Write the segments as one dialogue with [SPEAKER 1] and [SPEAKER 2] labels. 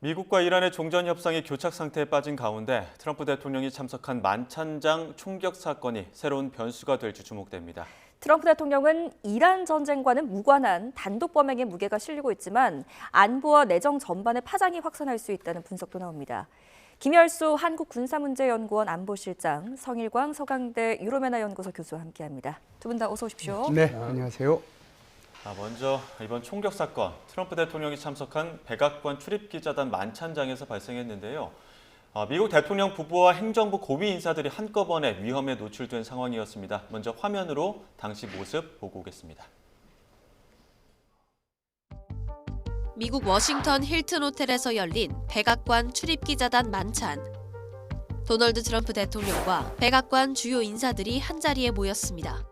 [SPEAKER 1] 미국과 이란의 종전 협상이 교착 상태에 빠진 가운데 트럼프 대통령이 참석한 만찬장 총격 사건이 새로운 변수가 될지 주목됩니다.
[SPEAKER 2] 트럼프 대통령은 이란 전쟁과는 무관한 단독 범행에 무게가 실리고 있지만 안보와 내정 전반에 파장이 확산할 수 있다는 분석도 나옵니다. 김열수 한국군사문제연구원 안보실장, 성일광 서강대 유로메나 연구소 교수와 함께합니다. 두 분 다 어서 오십시오.
[SPEAKER 3] 네, 안녕하세요.
[SPEAKER 1] 먼저 이번 총격 사건, 트럼프 대통령이 참석한 백악관 출입기자단 만찬장에서 발생했는데요. 미국 대통령 부부와 행정부 고위 인사들이 한꺼번에 위험에 노출된 상황이었습니다. 먼저 화면으로 당시 모습 보고 오겠습니다.
[SPEAKER 4] 미국 워싱턴 힐튼 호텔에서 열린 백악관 출입기자단 만찬. 도널드 트럼프 대통령과 백악관 주요 인사들이 한자리에 모였습니다.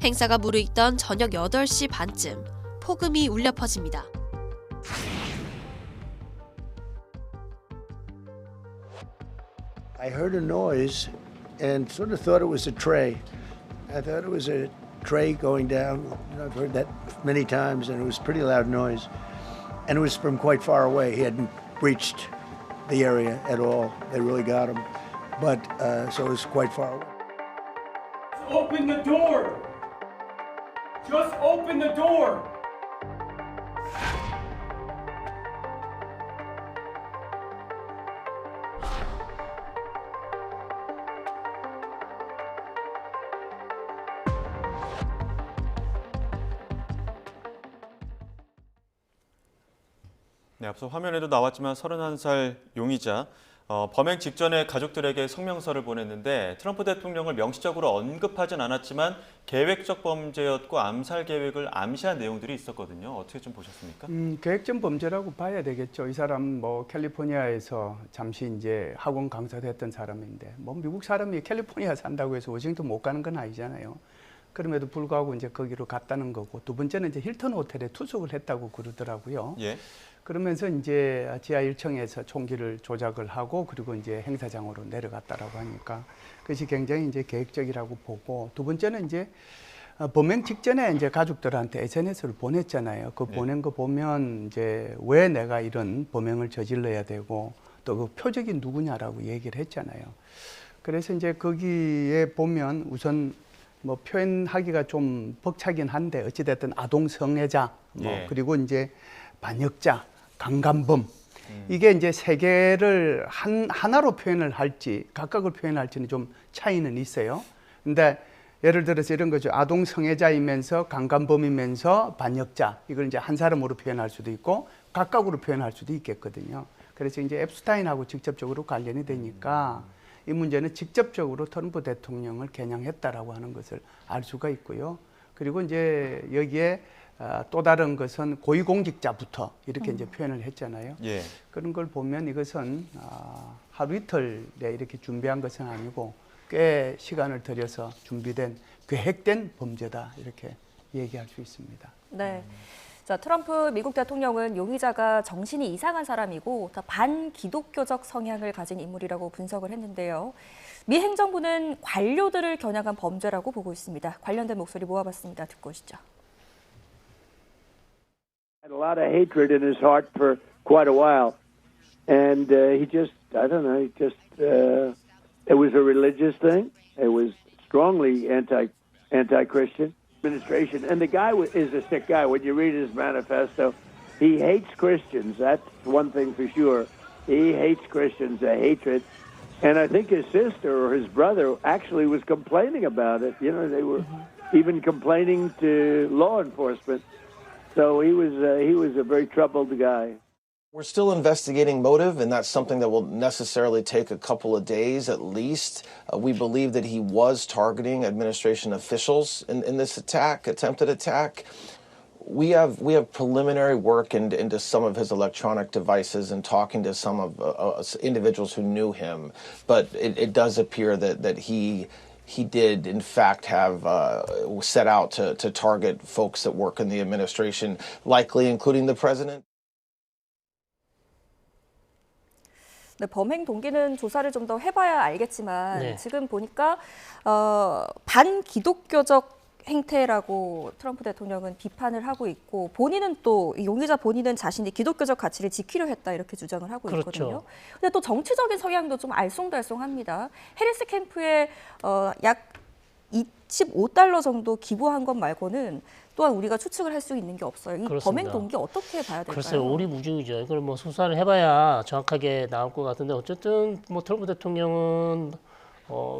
[SPEAKER 4] 행사가 무르익던 저녁 8시 반쯤 폭음이 울려 퍼집니다.
[SPEAKER 5] I heard a noise and sort of thought it was a tray. I thought it was a tray going down. I've heard that many times, and it was a pretty loud noise. And it was from quite far away. He hadn't breached the area at all. They really got him. But so it was quite far away.
[SPEAKER 6] Open the door! Just open the door!
[SPEAKER 1] 네, 앞서 화면에도 나왔지만 31살 용의자, 범행 직전에 가족들에게 성명서를 보냈는데 트럼프 대통령을 명시적으로 언급하진 않았지만 계획적 범죄였고 암살 계획을 암시한 내용들이 있었거든요. 어떻게 좀 보셨습니까?
[SPEAKER 3] 계획적 범죄라고 봐야 되겠죠. 이 사람 캘리포니아에서 잠시 이제 학원 강사도 했던 사람인데 미국 사람이 캘리포니아 산다고 해서 워싱턴 못 가는 건 아니잖아요. 그럼에도 불구하고 이제 거기로 갔다는 거고, 두 번째는 이제 힐튼 호텔에 투숙을 했다고 그러더라고요.
[SPEAKER 1] 예.
[SPEAKER 3] 그러면서 이제 지하 1층에서 총기를 조작을 하고 그리고 이제 행사장으로 내려갔다라고 하니까 그것이 굉장히 이제 계획적이라고 보고, 두 번째는 이제 범행 직전에 이제 가족들한테 SNS를 보냈잖아요. 그 보낸 거 보면 이제 왜 내가 이런 범행을 저질러야 되고 또 그 표적이 누구냐라고 얘기를 했잖아요. 그래서 이제 거기에 보면 우선 표현하기가 좀 벅차긴 한데 어찌됐든 아동 성애자 그리고 이제 반역자, 강간범 이게 이제 세 개를 하나로 표현을 할지 각각을 표현할지는 좀 차이는 있어요. 근데 예를 들어서 이런 거죠. 아동 성애자이면서 강간범이면서 반역자, 이걸 이제 한 사람으로 표현할 수도 있고 각각으로 표현할 수도 있겠거든요. 그래서 이제 앱스타인하고 직접적으로 관련이 되니까 이 문제는 직접적으로 트럼프 대통령을 겨냥했다라고 하는 것을 알 수가 있고요. 그리고 이제 여기에 또 다른 것은 고위공직자부터 이렇게 이제 표현을 했잖아요.
[SPEAKER 1] 예.
[SPEAKER 3] 그런 걸 보면 이것은 하루 이틀에 이렇게 준비한 것은 아니고 꽤 시간을 들여서 준비된 계획된 범죄다, 이렇게 얘기할 수 있습니다.
[SPEAKER 2] 네. 자, 트럼프 미국 대통령은 용의자가 정신이 이상한 사람이고 반기독교적 성향을 가진 인물이라고 분석을 했는데요. 미 행정부는 관료들을 겨냥한 범죄라고 보고 있습니다. 관련된 목소리 모아봤습니다. 듣고 오시죠.
[SPEAKER 7] Had a lot of hatred in his heart for quite a while, and he just, I don't know, it was a religious thing. It was strongly anti-Christian administration, and the guy is a sick guy. When you read his manifesto, he hates Christians. That's one thing for sure. He hates Christians, a hatred. And I think his sister or his brother actually was complaining about it. You know, they were even complaining to law enforcement. So he was a very troubled guy.
[SPEAKER 8] We're still investigating motive, and that's something that will necessarily take a couple of days at least. We believe that he was targeting administration officials in this attempted attack. We have preliminary work into some of his electronic devices and talking to some of individuals who knew him, but it does appear that he did, in fact, have set out to target folks that work in the administration, likely including the president.
[SPEAKER 2] 네, 범행 동기는 조사를 좀 더 해봐야 알겠지만
[SPEAKER 9] 네.
[SPEAKER 2] 지금 보니까 반기독교적 행태라고 트럼프 대통령은 비판을 하고 있고 본인은 또 이 용의자 본인은 자신이 기독교적 가치를 지키려 했다 이렇게 주장을 하고
[SPEAKER 9] 그렇죠.
[SPEAKER 2] 있거든요. 근데 또 정치적인 성향도 좀 알쏭달쏭합니다. 해리스 캠프에 약 25달러 정도 기부한 것 말고는 또한 우리가 추측을 할 수 있는 게 없어요. 이
[SPEAKER 9] 그렇습니다.
[SPEAKER 2] 범행 동기 어떻게 봐야 될까요?
[SPEAKER 9] 글쎄요, 오리무중이죠. 이걸 뭐 수사를 해봐야 정확하게 나올 것 같은데 어쨌든 뭐 트럼프 대통령은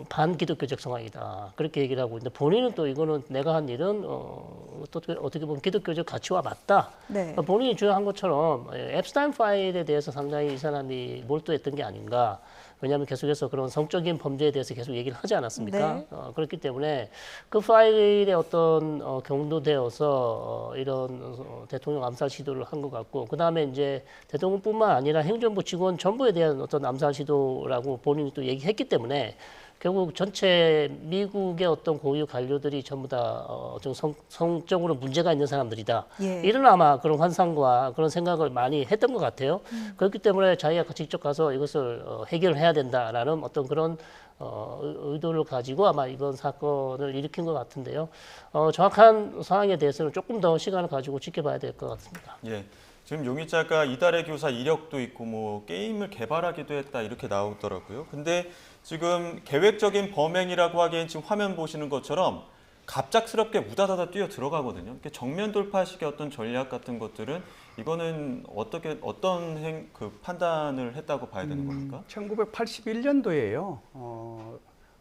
[SPEAKER 9] 반기독교적 성향이다 그렇게 얘기를 하고 있는데 본인은 또 이거는 내가 한 일은 어떻게 보면 기독교적 가치와 맞다.
[SPEAKER 2] 네.
[SPEAKER 9] 그러니까 본인이 주장한 것처럼 앱스타인 파일에 대해서 상당히 이 사람이 몰두했던 게 아닌가. 왜냐하면 계속해서 그런 성적인 범죄에 대해서 계속 얘기를 하지 않았습니까?
[SPEAKER 2] 네.
[SPEAKER 9] 그렇기 때문에 그 파일에 어떤 경도되어서 이런 대통령 암살 시도를 한 것 같고 그 다음에 이제 대통령뿐만 아니라 행정부 직원 전부에 대한 어떤 암살 시도라고 본인이 또 얘기했기 때문에 결국 전체 미국의 어떤 고위 관료들이 전부 다 좀 성적으로 문제가 있는 사람들이다.
[SPEAKER 2] 예.
[SPEAKER 9] 이런 아마 그런 환상과 그런 생각을 많이 했던 것 같아요. 그렇기 때문에 자기가 직접 가서 이것을 해결해야 된다라는 어떤 그런 의도를 가지고 아마 이번 사건을 일으킨 것 같은데요. 정확한 상황에 대해서는 조금 더 시간을 가지고 지켜봐야 될 것 같습니다.
[SPEAKER 1] 예. 지금 용의자가 이달의 교사 이력도 있고 뭐 게임을 개발하기도 했다 이렇게 나오더라고요. 근데 지금 계획적인 범행이라고 하기엔 지금 화면 보시는 것처럼 갑작스럽게 우다다다 뛰어 들어가거든요. 이렇게 정면 돌파식의 어떤 전략 같은 것들은 이거는 어떤 판단을 했다고 봐야 되는 겁니까?
[SPEAKER 3] 1981년도에요.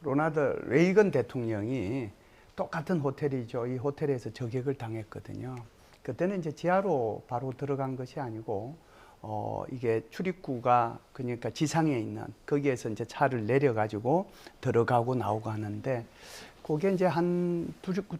[SPEAKER 3] 로나드 레이건 대통령이 똑같은 호텔이죠. 이 호텔에서 저격을 당했거든요. 그때는 이제 지하로 바로 들어간 것이 아니고 이게 출입구가 그러니까 지상에 있는 거기에서 이제 차를 내려 가지고 들어가고 나오고 하는데 그게 이제 한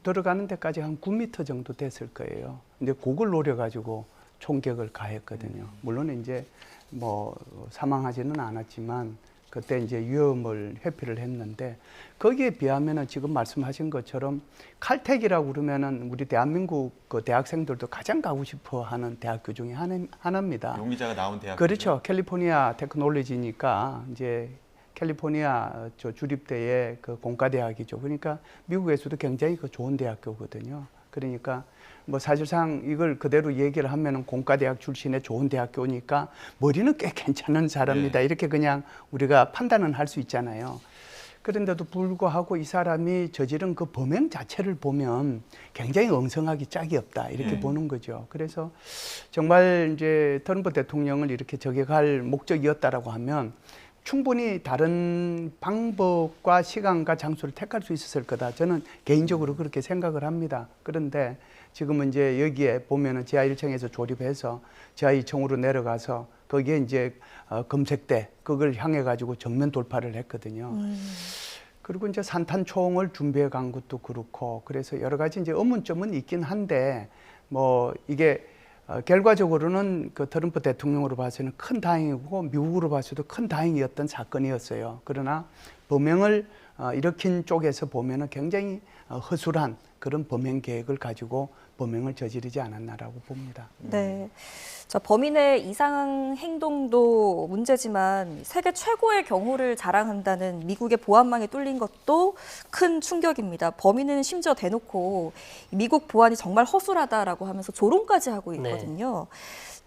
[SPEAKER 3] 들어가는 데까지 한 9m 정도 됐을 거예요. 근데 그걸 노려 가지고 총격을 가했거든요. 물론 이제 뭐 사망하지는 않았지만 그때 이제 위험을 회피를 했는데 거기에 비하면은 지금 말씀하신 것처럼 칼텍이라고 그러면은 우리 대한민국 그 대학생들도 가장 가고 싶어 하는 대학교 중에 하나입니다.
[SPEAKER 1] 용의자가 나온 대학.
[SPEAKER 3] 그렇죠. 캘리포니아 테크놀로지니까 이제 캘리포니아 저 주립대의 그 공과대학이죠. 그러니까 미국에서도 굉장히 그 좋은 대학교거든요. 그러니까 뭐 사실상 이걸 그대로 얘기를 하면은 공과대학 출신의 좋은 대학교니까 머리는 꽤 괜찮은 사람이다.
[SPEAKER 1] 네.
[SPEAKER 3] 이렇게 그냥 우리가 판단은 할 수 있잖아요. 그런데도 불구하고 이 사람이 저지른 그 범행 자체를 보면 굉장히 엉성하기 짝이 없다. 이렇게 보는 거죠. 그래서 정말 이제 트럼프 대통령을 이렇게 저격할 목적이었다라고 하면 충분히 다른 방법과 시간과 장소를 택할 수 있었을 거다. 저는 개인적으로 그렇게 생각을 합니다. 그런데 지금은 이제 여기에 보면은 지하 1층에서 조립해서 지하 2층으로 내려가서 거기에 이제 검색대 그걸 향해 가지고 정면 돌파를 했거든요. 그리고 이제 산탄총을 준비해 간 것도 그렇고 그래서 여러 가지 이제 의문점은 있긴 한데 뭐 이게 결과적으로는 그 트럼프 대통령으로 봐서는 큰 다행이고 미국으로 봐서도 큰 다행이었던 사건이었어요. 그러나 범행을 일으킨 쪽에서 보면은 굉장히 허술한 그런 범행 계획을 가지고 범행을 저지르지 않았나라고 봅니다.
[SPEAKER 2] 네. 자, 범인의 이상한 행동도 문제지만 세계 최고의 경호를 자랑한다는 미국의 보안망이 뚫린 것도 큰 충격입니다. 범인은 심지어 대놓고 미국 보안이 정말 허술하다라고 하면서 조롱까지 하고 있거든요.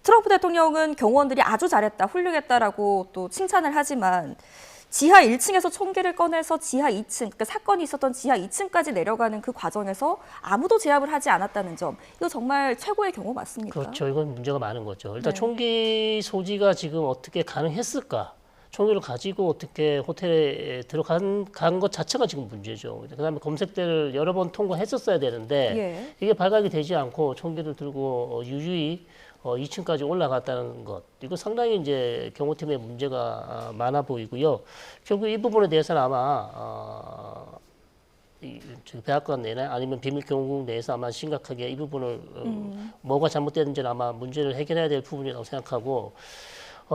[SPEAKER 2] 트럼프 대통령은 경호원들이 아주 잘했다, 훌륭했다라고 또 칭찬을 하지만 지하 1층에서 총기를 꺼내서 지하 2층, 그러니까 사건이 있었던 지하 2층까지 내려가는 그 과정에서 아무도 제압을 하지 않았다는 점, 이거 정말 최고의 경우 맞습니까?
[SPEAKER 9] 그렇죠. 이건 문제가 많은 거죠. 일단
[SPEAKER 2] 네.
[SPEAKER 9] 총기 소지가 지금 어떻게 가능했을까? 총기를 가지고 어떻게 호텔에 들어간 것 자체가 지금 문제죠. 그다음에 검색대를 여러 번 통과했었어야 되는데
[SPEAKER 2] 예.
[SPEAKER 9] 이게 발각이 되지 않고 총기를 들고 유유히 2층까지 올라갔다는 것. 이거 상당히 이제 경호팀의 문제가 많아 보이고요. 결국 이 부분에 대해서는 아마 백악관 내나 아니면 비밀경호국 내에서 아마 심각하게 이 부분을 뭐가 잘못됐는지는 아마 문제를 해결해야 될 부분이라고 생각하고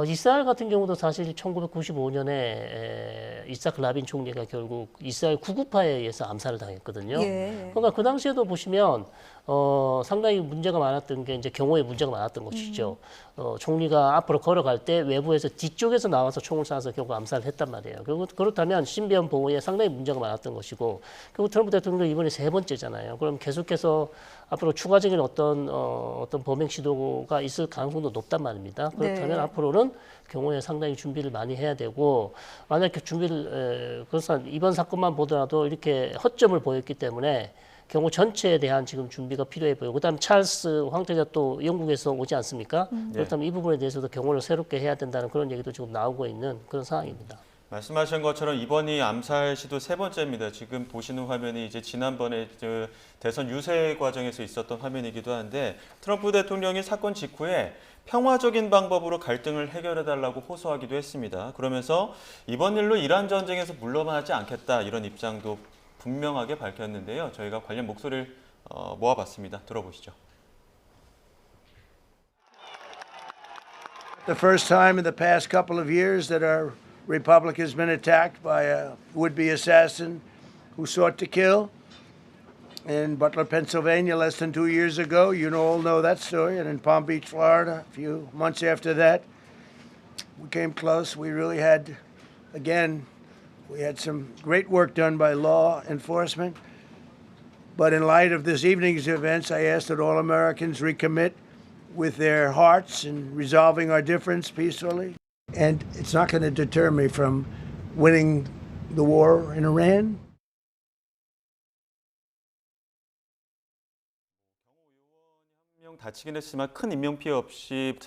[SPEAKER 9] 이스라엘 같은 경우도 사실 1995년에 이삭 라빈 총리가 결국 이스라엘 구구파에 의해서 암살을 당했거든요.
[SPEAKER 2] 예.
[SPEAKER 9] 그러니까 그 당시에도 보시면 상당히 문제가 많았던 게 이제 경호에 문제가 많았던 것이죠. 총리가 앞으로 걸어갈 때 외부에서 뒤쪽에서 나와서 총을 쏴서 결국 암살을 했단 말이에요. 그렇다면 신변 보호에 상당히 문제가 많았던 것이고, 결국 트럼프 대통령 이번에 3번째잖아요. 그럼 계속해서 앞으로 추가적인 어떤 범행 시도가 있을 가능성도 높단 말입니다. 그렇다면
[SPEAKER 2] 네.
[SPEAKER 9] 앞으로는 경호에 상당히 준비를 많이 해야 되고, 만약에 그래서 이번 사건만 보더라도 이렇게 허점을 보였기 때문에 경호 전체에 대한 지금 준비가 필요해 보이고, 그다음 찰스 황태자 또 영국에서 오지 않습니까? 그렇다면 이 부분에 대해서도 경호를 새롭게 해야 된다는 그런 얘기도 지금 나오고 있는 그런 상황입니다.
[SPEAKER 1] 말씀하신 것처럼 이번이 암살 시도 3번째입니다. 지금 보시는 화면이 이제 지난번에 대선 유세 과정에서 있었던 화면이기도 한데, 트럼프 대통령이 사건 직후에 평화적인 방법으로 갈등을 해결해달라고 호소하기도 했습니다. 그러면서 이번 일로 이란 전쟁에서 물러나지 않겠다, 이런 입장도 분명하게 밝혔는데요. 저희가 관련 목소리를 모아봤습니다. 들어보시죠.
[SPEAKER 5] The first time in the past couple of years that our republic has been attacked by a would-be assassin who sought to kill. In Butler, Pennsylvania, less than 2 years ago, you all know that story, and in Palm Beach, Florida, a few months after that, we came close. We really had, again, we had some great work done by law enforcement. But in light of this evening's events, I ask that all Americans recommit with their hearts in resolving our difference peacefully. And it's not going to deter me from winning the war in Iran.
[SPEAKER 1] 다치긴 했지만 큰 인명피해 없이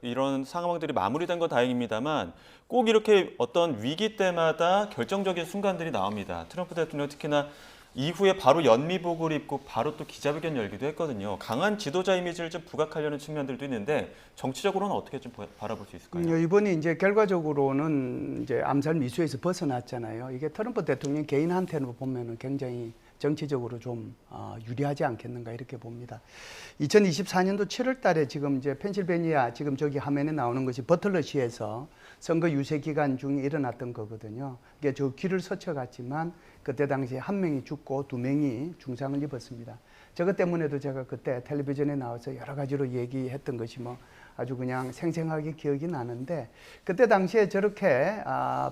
[SPEAKER 1] 이런 상황들이 마무리된 건 다행입니다만, 꼭 이렇게 어떤 위기 때마다 결정적인 순간들이 나옵니다. 트럼프 대통령 특히나 이후에 바로 연미복을 입고 바로 또 기자회견 열기도 했거든요. 강한 지도자 이미지를 좀 부각하려는 측면들도 있는데, 정치적으로는 어떻게 좀 바라볼 수 있을까요?
[SPEAKER 3] 이번에 이제 결과적으로는 이제 암살 미수에서 벗어났잖아요. 이게 트럼프 대통령 개인한테는 보면은 굉장히 정치적으로 좀 유리하지 않겠는가 이렇게 봅니다. 2024년도 7월 달에 지금 이제 펜실베니아, 지금 저기 화면에 나오는 것이 버틀러시에서 선거 유세 기간 중에 일어났던 거거든요. 이게 저 길을 스쳐갔지만 그때 당시에 1명이 죽고 2명이 중상을 입었습니다. 저것 때문에도 제가 그때 텔레비전에 나와서 여러 가지로 얘기했던 것이 뭐 아주 그냥 생생하게 기억이 나는데, 그때 당시에 저렇게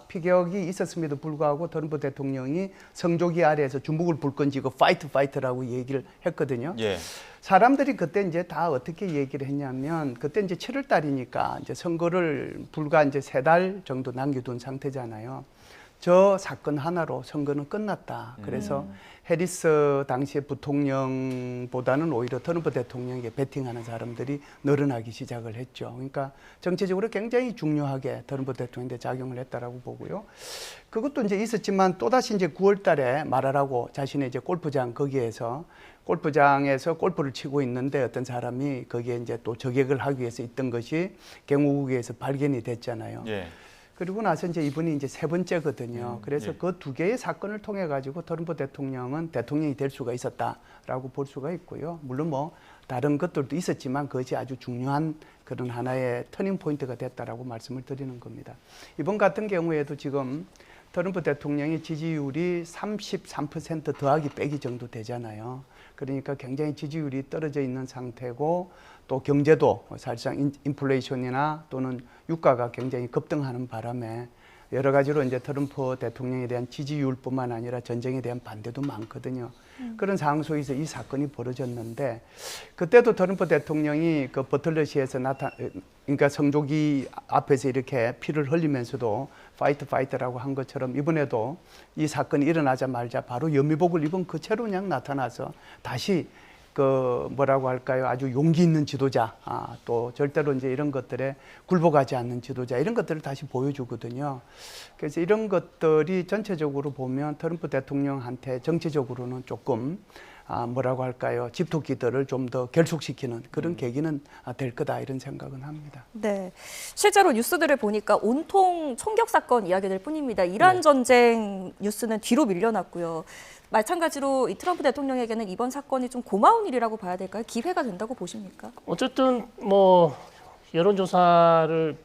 [SPEAKER 3] 피격이 있었음에도 불구하고 트럼프 대통령이 성조기 아래에서 주먹을 불끈 쥐고 파이트라고 얘기를 했거든요.
[SPEAKER 1] 예.
[SPEAKER 3] 사람들이 그때 이제 다 어떻게 얘기를 했냐면, 그때 이제 7월 달이니까 이제 선거를 불과 이제 3달 정도 남겨둔 상태잖아요. 저 사건 하나로 선거는 끝났다. 그래서 해리스 당시의 부통령보다는 오히려 트럼프 대통령에게 배팅하는 사람들이 늘어나기 시작을 했죠. 그러니까 정치적으로 굉장히 중요하게 트럼프 대통령한테 작용을 했다라고 보고요. 그것도 이제 있었지만 또다시 이제 9월 달에 말하라고 자신의 이제 골프장 거기에서 골프장에서 골프를 치고 있는데 어떤 사람이 거기에 이제 또 저격을 하기 위해서 있던 것이 경호국에서 발견이 됐잖아요.
[SPEAKER 1] 예.
[SPEAKER 3] 그리고 나서 이제 이분이 이제 3번째거든요. 그래서
[SPEAKER 1] 예.
[SPEAKER 3] 그 2개의 사건을 통해 가지고 트럼프 대통령은 대통령이 될 수가 있었다라고 볼 수가 있고요. 물론 뭐 다른 것들도 있었지만 그것이 아주 중요한 그런 하나의 터닝 포인트가 됐다라고 말씀을 드리는 겁니다. 이번 같은 경우에도 지금 트럼프 대통령의 지지율이 33% 더하기 빼기 정도 되잖아요. 그러니까 굉장히 지지율이 떨어져 있는 상태고, 또 경제도 사실상 인플레이션이나 또는 유가가 굉장히 급등하는 바람에 여러 가지로 이제 트럼프 대통령에 대한 지지율뿐만 아니라 전쟁에 대한 반대도 많거든요. 그런 상황 속에서 이 사건이 벌어졌는데, 그때도 트럼프 대통령이 그 버틀러시에서 그러니까 성조기 앞에서 이렇게 피를 흘리면서도 파이트라고 한 것처럼 이번에도 이 사건이 일어나자마자 바로 연미복을 입은 그 채로 그냥 나타나서 다시 그 뭐라고 할까요? 아주 용기 있는 지도자, 또 절대로 이제 이런 것들에 굴복하지 않는 지도자, 이런 것들을 다시 보여주거든요. 그래서 이런 것들이 전체적으로 보면 트럼프 대통령한테 정치적으로는 조금 뭐라고 할까요? 집토끼들을 좀 더 결속시키는 그런 계기는 될 거다, 이런 생각은 합니다.
[SPEAKER 2] 네, 실제로 뉴스들을 보니까 온통 총격 사건 이야기들 뿐입니다. 이란 전쟁 뉴스는 뒤로 밀려났고요. 마찬가지로 이 트럼프 대통령에게는 이번 사건이 좀 고마운 일이라고 봐야 될까요? 기회가 된다고 보십니까?
[SPEAKER 9] 어쨌든 뭐 여론조사를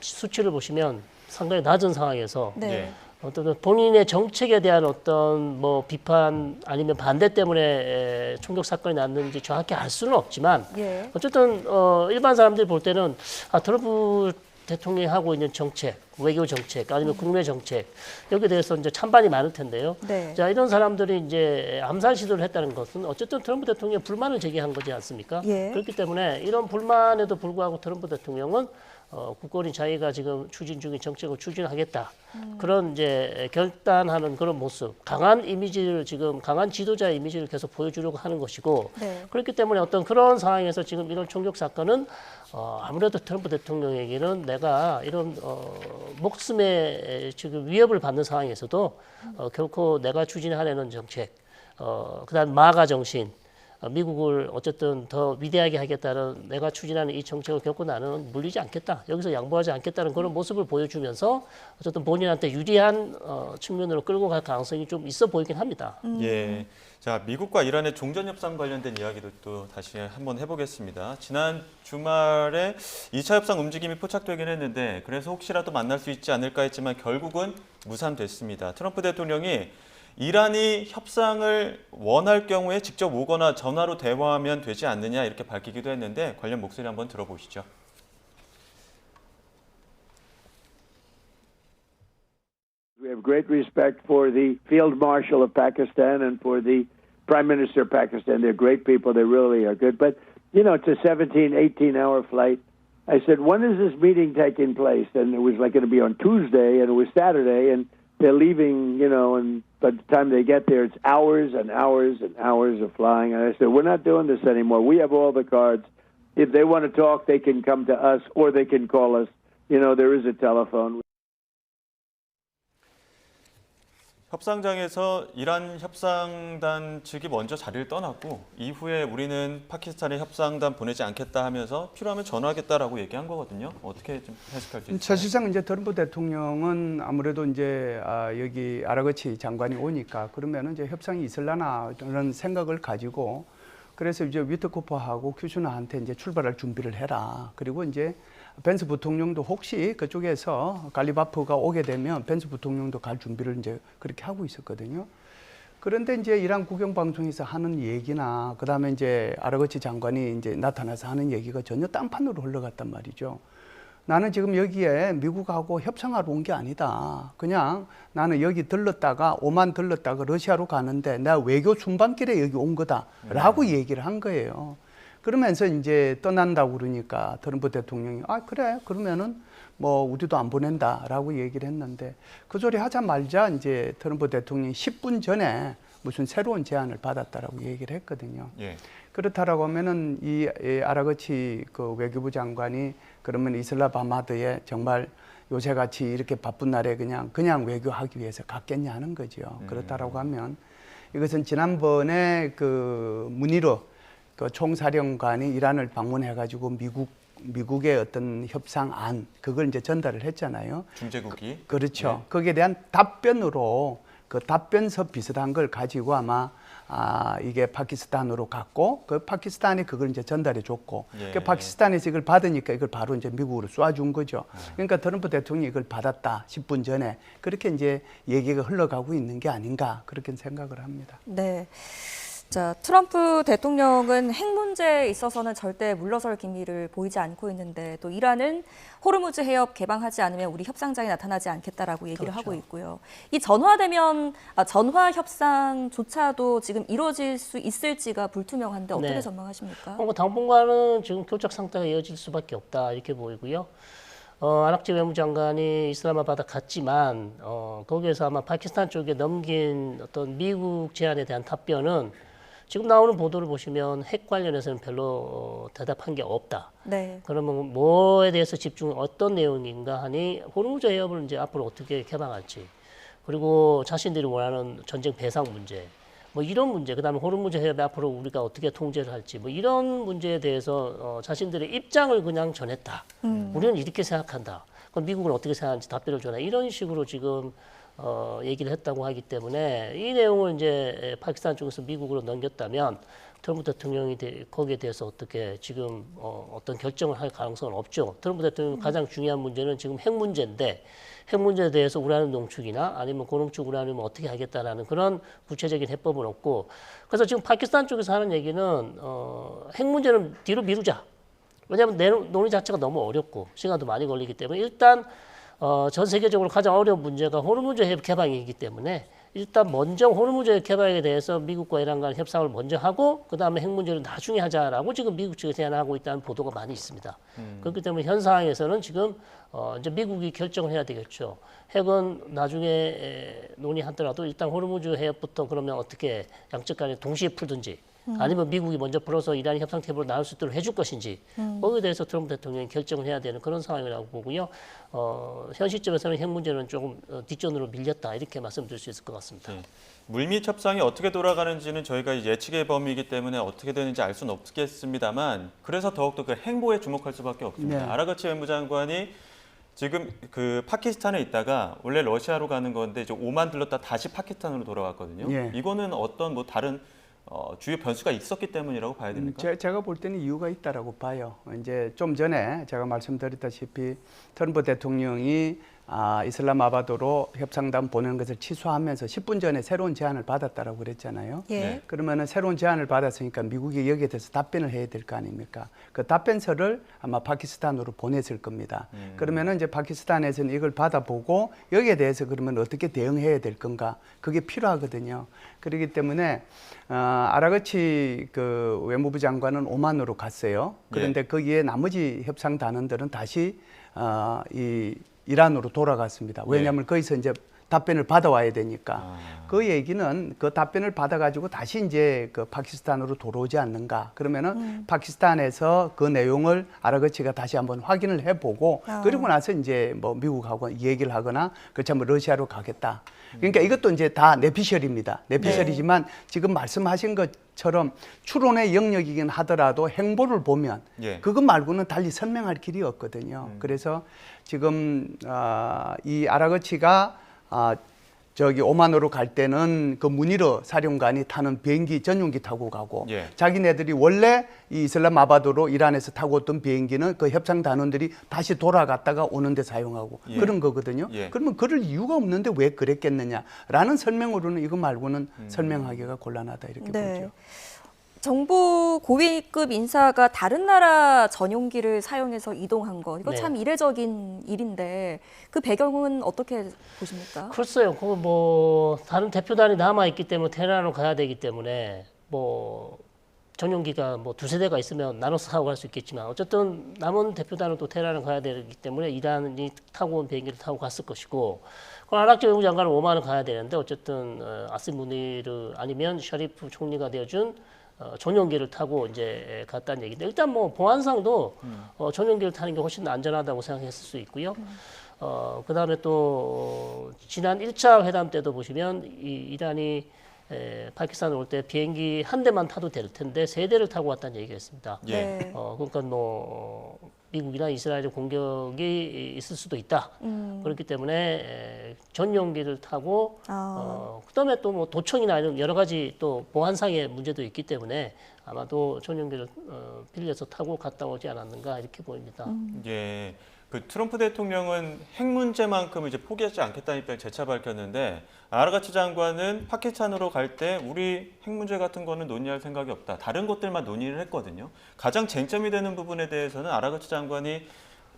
[SPEAKER 9] 수치를 보시면 상당히 낮은 상황에서
[SPEAKER 2] 네.
[SPEAKER 9] 어떤 본인의 정책에 대한 어떤 뭐 비판 아니면 반대 때문에 총격 사건이 났는지 정확히 알 수는 없지만
[SPEAKER 2] 예.
[SPEAKER 9] 어쨌든 일반 사람들이 볼 때는 트럼프 대통령이 하고 있는 정책, 외교 정책 아니면 국내 정책 여기에 대해서 이제 찬반이 많을 텐데요.
[SPEAKER 2] 네.
[SPEAKER 9] 자, 이런 사람들이 이제 암살 시도를 했다는 것은 어쨌든 트럼프 대통령이 불만을 제기한 거지 않습니까?
[SPEAKER 2] 예.
[SPEAKER 9] 그렇기 때문에 이런 불만에도 불구하고 트럼프 대통령은 국권이 자기가 지금 추진 중인 정책을 추진하겠다. 그런 이제 결단하는 그런 모습, 강한 이미지를 지금 강한 지도자의 이미지를 계속 보여주려고 하는 것이고
[SPEAKER 2] 네.
[SPEAKER 9] 그렇기 때문에 어떤 그런 상황에서 지금 이런 총격 사건은 아무래도 트럼프 대통령에게는 내가 이런 목숨에 지금 위협을 받는 상황에서도 결코 내가 추진하려는 정책, 그다음 마가 정신. 미국을 어쨌든 더 위대하게 하겠다는 내가 추진하는 이 정책을 결코 나는 물리지 않겠다. 여기서 양보하지 않겠다는 그런 모습을 보여주면서 어쨌든 본인한테 유리한 측면으로 끌고 갈 가능성이 좀 있어 보이긴 합니다.
[SPEAKER 1] 예. 자, 미국과 이란의 종전 협상 관련된 이야기도 또 다시 한번 해보겠습니다. 지난 주말에 2차 협상 움직임이 포착되긴 했는데 그래서 혹시라도 만날 수 있지 않을까 했지만 결국은 무산됐습니다. 트럼프 대통령이 이란이 협상을 원할 경우에 직접 오거나 전화로 대화하면 되지 않느냐 이렇게 밝히기도 했는데 관련 목소리 한번 들어보시죠.
[SPEAKER 7] We have great respect for the Field Marshal of Pakistan and for the Prime Minister of Pakistan. They're great people. They really are good. But, you know, it's a 17, 18-hour flight. I said, when is this meeting taking place? And it was like going to be on Tuesday, and it was Saturday, and they're leaving, you know, and by the time they get there, it's hours and hours and hours of flying. And I said, we're not doing this anymore. We have all the cards. If they want to talk, they can come to us or they can call us. You know, there is a telephone.
[SPEAKER 1] 협상장에서 이란 협상단 측이 먼저 자리를 떠났고 이후에 우리는 파키스탄에 협상단 보내지 않겠다 하면서 필요하면 전화하겠다라고 얘기한 거거든요. 어떻게 좀 해석할 수 있을까요?
[SPEAKER 3] 사실상 이제 트럼프 대통령은 아무래도 이제 여기 아라거치 장관이 오니까 그러면은 이제 협상이 있을라나 그런 생각을 가지고 그래서 이제 위트코퍼하고 큐슈나한테 이제 출발할 준비를 해라. 그리고 이제 벤스 부통령도 혹시 그쪽에서 갈리바프가 오게 되면 벤스 부통령도 갈 준비를 이제 그렇게 하고 있었거든요. 그런데 이제 이란 국영방송에서 하는 얘기나 그다음에 이제 아라거치 장관이 이제 나타나서 하는 얘기가 전혀 딴판으로 흘러갔단 말이죠. 나는 지금 여기에 미국하고 협상하러 온 게 아니다. 그냥 나는 여기 들렀다가 오만 들렀다가 러시아로 가는데 내가 외교 순방길에 여기 온 거다라고 얘기를 한 거예요. 그러면서 이제 떠난다고 그러니까 트럼프 대통령이 그래 그러면은 뭐 우리도 안 보낸다라고 얘기를 했는데 그 소리 하자마자 이제 트럼프 대통령이 10분 전에 무슨 새로운 제안을 받았다라고 얘기를 했거든요.
[SPEAKER 1] 예.
[SPEAKER 3] 그렇다라고 하면은 이 아라거치 그 외교부 장관이 그러면 이슬라마바드에 정말 요새같이 이렇게 바쁜 날에 그냥 외교하기 위해서 갔겠냐 하는 거죠. 그렇다라고 하면 이것은 지난번에 그 문의로 그 총사령관이 이란을 방문해가지고 미국의 어떤 협상안 그걸 이제 전달을 했잖아요.
[SPEAKER 1] 중재국이.
[SPEAKER 3] 그렇죠.
[SPEAKER 1] 네.
[SPEAKER 3] 거기에 대한 답변으로 그 답변서 비슷한 걸 가지고 아마 이게 파키스탄으로 갔고 그 파키스탄이 그걸 이제 전달해 줬고
[SPEAKER 1] 예.
[SPEAKER 3] 그 파키스탄에서 이걸 받으니까 이걸 바로 이제 미국으로 쏴준 거죠. 그러니까 트럼프 대통령이 이걸 받았다 10분 전에 그렇게 이제 얘기가 흘러가고 있는 게 아닌가 그렇게 생각을 합니다.
[SPEAKER 2] 네. 자, 트럼프 대통령은 핵 문제에 있어서는 절대 물러설 기미를 보이지 않고 있는데 또 이란은 호르무즈 해협 개방하지 않으면 우리 협상장에 나타나지 않겠다라고 얘기를
[SPEAKER 9] 그렇죠.
[SPEAKER 2] 하고 있고요. 이 전화 협상조차도 지금 이루어질 수 있을지가 불투명한데 어떻게
[SPEAKER 9] 네.
[SPEAKER 2] 전망하십니까?
[SPEAKER 9] 당분간은 지금 교착 상태가 이어질 수밖에 없다 이렇게 보이고요. 아락치 외무장관이 이슬라마바드 갔지만 거기에서 아마 파키스탄 쪽에 넘긴 어떤 미국 제안에 대한 답변은 지금 나오는 보도를 보시면 핵 관련해서는 별로 대답한 게 없다.
[SPEAKER 2] 네.
[SPEAKER 9] 그러면 뭐에 대해서 어떤 내용인가 하니 호르무즈 해협을 이제 앞으로 어떻게 개방할지 그리고 자신들이 원하는 전쟁 배상 문제 뭐 이런 문제 그다음에 호르무즈 해협에 앞으로 우리가 어떻게 통제를 할지 뭐 이런 문제에 대해서 자신들의 입장을 그냥 전했다. 우리는 이렇게 생각한다. 그럼 미국은 어떻게 생각하는지 답변을 줘라. 이런 식으로 지금 얘기를 했다고 하기 때문에 이 내용을 이제 파키스탄 쪽에서 미국으로 넘겼다면 트럼프 대통령이 거기에 대해서 어떻게 지금 어떤 결정을 할 가능성은 없죠. 트럼프 대통령 가장 중요한 문제는 지금 핵 문제인데 핵 문제에 대해서 우라늄 농축이나 아니면 고농축 우라늄을 어떻게 하겠다라는 그런 구체적인 해법은 없고, 그래서 지금 파키스탄 쪽에서 하는 얘기는 핵 문제는 뒤로 미루자. 왜냐하면 논의 자체가 너무 어렵고 시간도 많이 걸리기 때문에 일단 전 세계적으로 가장 어려운 문제가 호르무즈 해협 개방이기 때문에 일단 먼저 호르무즈 개방에 대해서 미국과 이란 간 협상을 먼저 하고 그다음에 핵 문제를 나중에 하자라고 지금 미국 측에서 제안하고 있다는 보도가 많이 있습니다. 그렇기 때문에 현 상황에서는 지금 이제 미국이 결정을 해야 되겠죠. 핵은 나중에 논의하더라도 일단 호르무즈 해협부터 그러면 어떻게 양측 간에 동시에 풀든지 아니면 미국이 먼저 풀어서 이란이 협상 테이블로 나올 수 있도록 해줄 것인지 거기에 대해서 트럼프 대통령이 결정을 해야 되는 그런 상황이라고 보고요. 현 시점에서는 핵 문제는 조금 뒷전으로 밀렸다 이렇게 말씀드릴 수 있을 것 같습니다.
[SPEAKER 1] 네. 물밑 협상이 어떻게 돌아가는지는 저희가 예측의 범위이기 때문에 어떻게 되는지 알 수는 없겠습니다만 그래서 더욱더 그 행보에 주목할 수밖에 없습니다.
[SPEAKER 3] 네.
[SPEAKER 1] 아라가치 외무장관이 지금 그 파키스탄에 있다가 원래 러시아로 가는 건데 이제 오만 들렀다 다시 파키스탄으로 돌아왔거든요.
[SPEAKER 3] 예.
[SPEAKER 1] 이거는 어떤 뭐 다른 주요 변수가 있었기 때문이라고 봐야 됩니까?
[SPEAKER 3] 제가 볼 때는 이유가 있다라고 봐요. 이제 좀 전에 제가 말씀드렸다시피 트럼프 대통령이 이슬람마바드로 협상단 보내는 것을 취소하면서 10분 전에 새로운 제안을 받았다라고 그랬잖아요.
[SPEAKER 2] 예.
[SPEAKER 1] 네.
[SPEAKER 3] 그러면은 새로운 제안을 받았으니까 미국이 여기에 대해서 답변을 해야 될 거 아닙니까? 그 답변서를 아마 파키스탄으로 보냈을 겁니다. 그러면은 이제 파키스탄에서는 이걸 받아보고 여기에 대해서 그러면 어떻게 대응해야 될 건가? 그게 필요하거든요. 그렇기 때문에 아라가치 그 외무부 장관은 오만으로 갔어요. 그런데 거기에 나머지 협상 단원들은 다시 이란으로 돌아갔습니다. 왜냐하면 거기서 이제 답변을 받아와야 되니까. 그 얘기는 그 답변을 받아가지고 다시 이제 그 파키스탄으로 돌아오지 않는가. 그러면은 파키스탄에서 그 내용을 아라가치가 다시 한번 확인을 해보고 그리고 나서 이제 뭐 미국하고 얘기를 하거나 그렇지 않으면 러시아로 가겠다. 그러니까 이것도 이제 다 내피셜입니다. 내피셜이지만 지금 말씀하신 것처럼 추론의 영역이긴 하더라도 행보를 보면 그것 말고는 달리 설명할 길이 없거든요. 그래서 지금 이 아라가치가 저기 오만으로 갈 때는 그 무니르 사령관이 타는 비행기 전용기 타고 가고 자기네들이 원래 이 이슬람마바드로 이란에서 타고 있던 비행기는 그 협상 단원들이 다시 돌아갔다가 오는데 사용하고 그런 거거든요. 그러면 그럴 이유가 없는데 왜 그랬겠느냐라는 설명으로는 이거 말고는 설명하기가 곤란하다 이렇게 보죠.
[SPEAKER 2] 정부 고위급 인사가 다른 나라 전용기를 사용해서 이동한 거 이거 참 이례적인 일인데 그 배경은 어떻게 보십니까?
[SPEAKER 9] 글쎄요. 그거 뭐 다른 대표단이 남아 있기 때문에 테헤란으로 가야 되기 때문에 뭐 전용기가 뭐 두세 대가 있으면 나눠서 타고 갈 수 있겠지만 어쨌든 남은 대표단은 또 테헤란을 가야 되기 때문에 이란이 타고 온 비행기를 타고 갔을 것이고 그럼 아라가치 외무장관은 오만을 가야 되는데 어쨌든 아심 무니르 아니면 샤리프 총리가 되어준 전용기를 타고 이제 갔다는 얘기인데 일단 뭐 보안상도 전용기를 타는 게 훨씬 안전하다고 생각했을 수 있고요. 그다음에 또 지난 1차 회담 때도 보시면 이란이 파키스탄 올 때 비행기 한 대만 타도 될 텐데 세 대를 타고 왔다는 얘기가 있습니다. 그러니까 뭐 미국이나 이스라엘의 공격이 있을 수도 있다. 그렇기 때문에 전용기를 타고 그다음에 또 뭐 도청이나 이런 여러 가지 또 보안상의 문제도 있기 때문에 아마도 전용기를 빌려서 타고 갔다 오지 않았는가 이렇게 보입니다.
[SPEAKER 1] 예. 그 트럼프 대통령은 핵 문제만큼 이제 포기하지 않겠다는 입장 재차 밝혔는데 아라가치 장관은 파키스탄으로 갈 때 우리 핵 문제 같은 거는 논의할 생각이 없다. 다른 것들만 논의를 했거든요. 가장 쟁점이 되는 부분에 대해서는 아라가치 장관이